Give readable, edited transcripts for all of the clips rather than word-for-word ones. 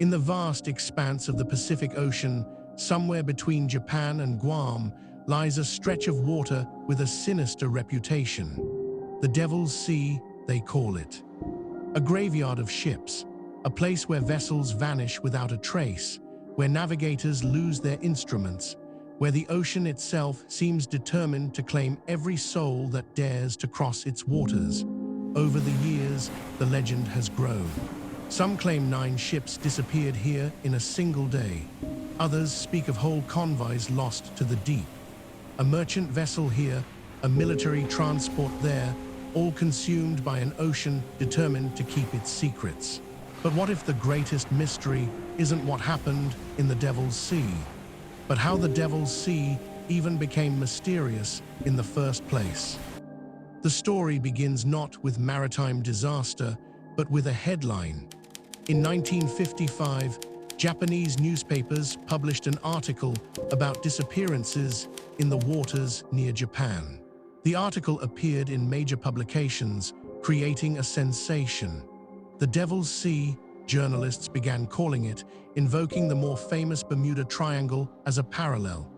In the vast expanse of the Pacific Ocean, somewhere between Japan and Guam, lies a stretch of water with a sinister reputation. The Devil's Sea, they call it. A graveyard of ships, a place where vessels vanish without a trace, where navigators lose their instruments, where the ocean itself seems determined to claim every soul that dares to cross its waters. Over the years, the legend has grown. Some claim 9 ships disappeared here in a single day. Others speak of whole convoys lost to the deep. A merchant vessel here, a military transport there, all consumed by an ocean determined to keep its secrets. But what if the greatest mystery isn't what happened in the Devil's Sea, but how the Devil's Sea even became mysterious in the first place? The story begins not with maritime disaster, but with a headline. In 1955, Japanese newspapers published an article about disappearances in the waters near Japan. The article appeared in major publications, creating a sensation. The Devil's Sea, journalists began calling it, invoking the more famous Bermuda Triangle as a parallel.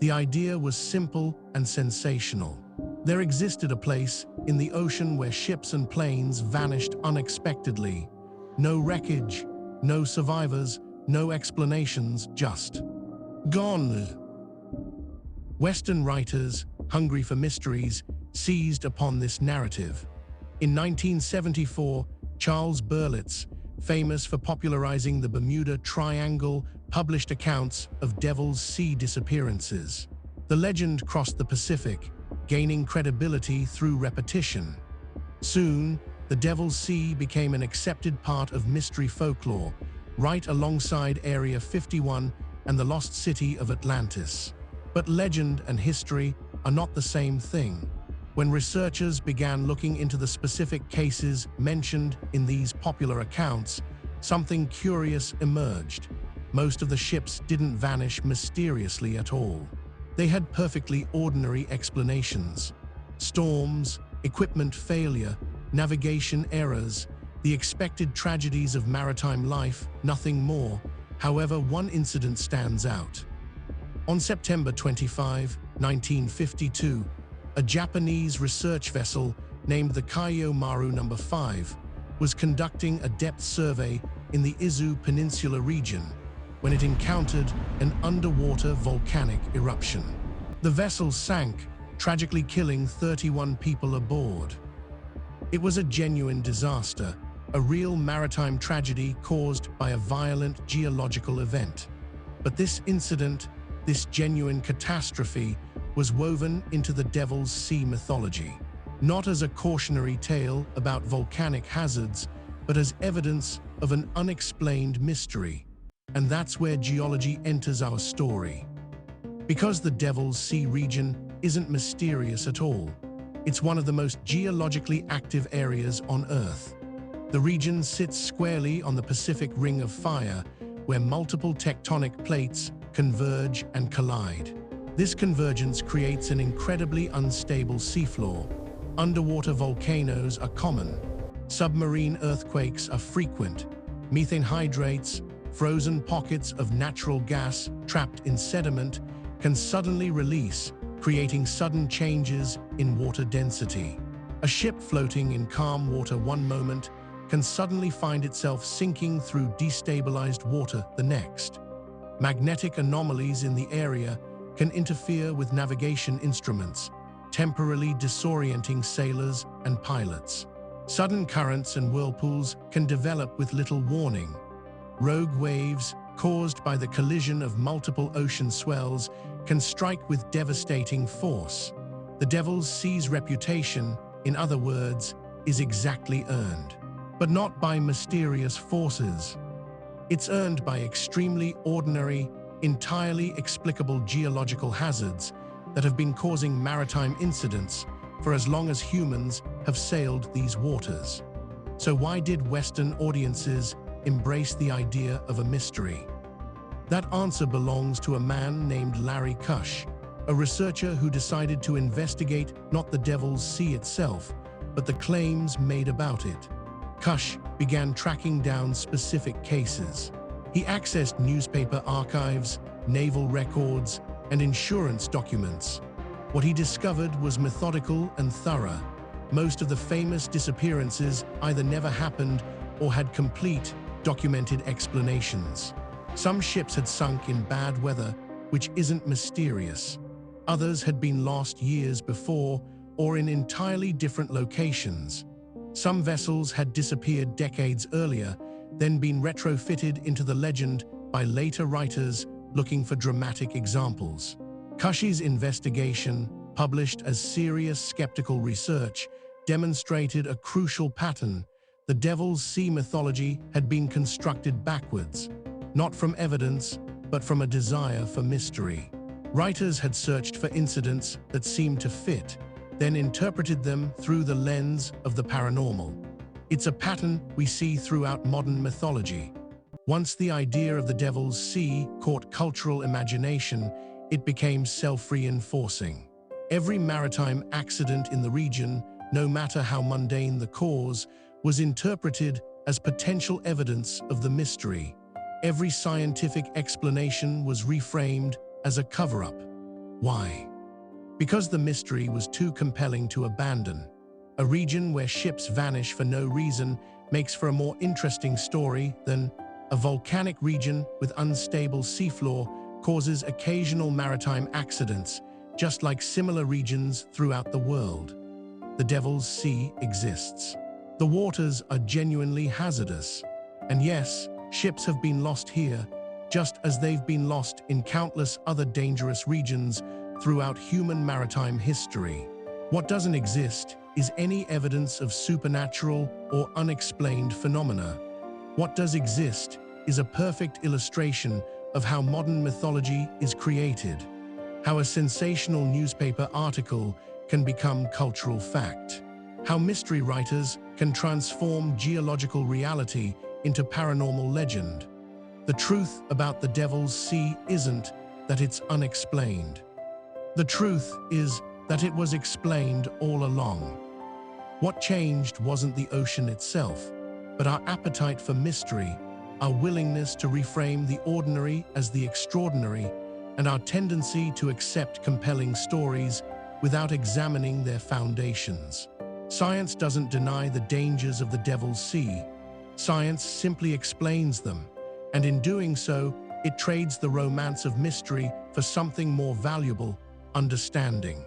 The idea was simple and sensational. There existed a place in the ocean where ships and planes vanished unexpectedly. No wreckage, no survivors, no explanations, just gone. Western writers, hungry for mysteries, seized upon this narrative. In 1974, Charles Berlitz, famous for popularizing the Bermuda Triangle, published accounts of Devil's Sea disappearances. The legend crossed the Pacific, gaining credibility through repetition. Soon, the Devil's Sea became an accepted part of mystery folklore, right alongside Area 51 and the lost city of Atlantis. But legend and history are not the same thing. When researchers began looking into the specific cases mentioned in these popular accounts, something curious emerged. Most of the ships didn't vanish mysteriously at all. They had perfectly ordinary explanations. Storms, equipment failure, navigation errors, the expected tragedies of maritime life, nothing more. However, one incident stands out. On September 25, 1952, a Japanese research vessel named the Kaiyo Maru No. 5 was conducting a depth survey in the Izu Peninsula region when it encountered an underwater volcanic eruption. The vessel sank, tragically killing 31 people aboard. It was a genuine disaster, a real maritime tragedy caused by a violent geological event. But this incident, this genuine catastrophe, was woven into the Devil's Sea mythology, not as a cautionary tale about volcanic hazards, but as evidence of an unexplained mystery. And that's where geology enters our story. Because the Devil's Sea region isn't mysterious at all. It's one of the most geologically active areas on Earth. The region sits squarely on the Pacific Ring of Fire, where multiple tectonic plates converge and collide. This convergence creates an incredibly unstable seafloor. Underwater volcanoes are common. Submarine earthquakes are frequent. Methane hydrates, frozen pockets of natural gas trapped in sediment, can suddenly release, creating sudden changes in water density. A ship floating in calm water one moment can suddenly find itself sinking through destabilized water the next. Magnetic anomalies in the area can interfere with navigation instruments, temporarily disorienting sailors and pilots. Sudden currents and whirlpools can develop with little warning. Rogue waves, caused by the collision of multiple ocean swells, can strike with devastating force. The Devil's Sea's reputation, in other words, is exactly earned, but not by mysterious forces. It's earned by extremely ordinary, entirely explicable geological hazards that have been causing maritime incidents for as long as humans have sailed these waters. So why did Western audiences embrace the idea of a mystery? That answer belongs to a man named Larry Kush, a researcher who decided to investigate not the Devil's Sea itself, but the claims made about it. Kush began tracking down specific cases. He accessed newspaper archives, naval records, and insurance documents. What he discovered was methodical and thorough. Most of the famous disappearances either never happened or had complete, documented explanations. Some ships had sunk in bad weather, which isn't mysterious. Others had been lost years before or in entirely different locations. Some vessels had disappeared decades earlier, then been retrofitted into the legend by later writers looking for dramatic examples. Cushy's investigation, published as serious skeptical research, demonstrated a crucial pattern. The Devil's Sea mythology had been constructed backwards, not from evidence, but from a desire for mystery. Writers had searched for incidents that seemed to fit, then interpreted them through the lens of the paranormal. It's a pattern we see throughout modern mythology. Once the idea of the Devil's Sea caught cultural imagination, it became self-reinforcing. Every maritime accident in the region, no matter how mundane the cause, was interpreted as potential evidence of the mystery. Every scientific explanation was reframed as a cover-up. Why? Because the mystery was too compelling to abandon. A region where ships vanish for no reason makes for a more interesting story than a volcanic region with unstable seafloor causes occasional maritime accidents, just like similar regions throughout the world. The Devil's Sea exists. The waters are genuinely hazardous. And yes, ships have been lost here, just as they've been lost in countless other dangerous regions throughout human maritime history. What doesn't exist is any evidence of supernatural or unexplained phenomena. What does exist is a perfect illustration of how modern mythology is created, how a sensational newspaper article can become cultural fact, how mystery writers can transform geological reality into paranormal legend. The truth about the Devil's Sea isn't that it's unexplained. The truth is that it was explained all along. What changed wasn't the ocean itself, but our appetite for mystery, our willingness to reframe the ordinary as the extraordinary, and our tendency to accept compelling stories without examining their foundations. Science doesn't deny the dangers of the Devil's Sea. Science simply explains them, and in doing so, it trades the romance of mystery for something more valuable: understanding.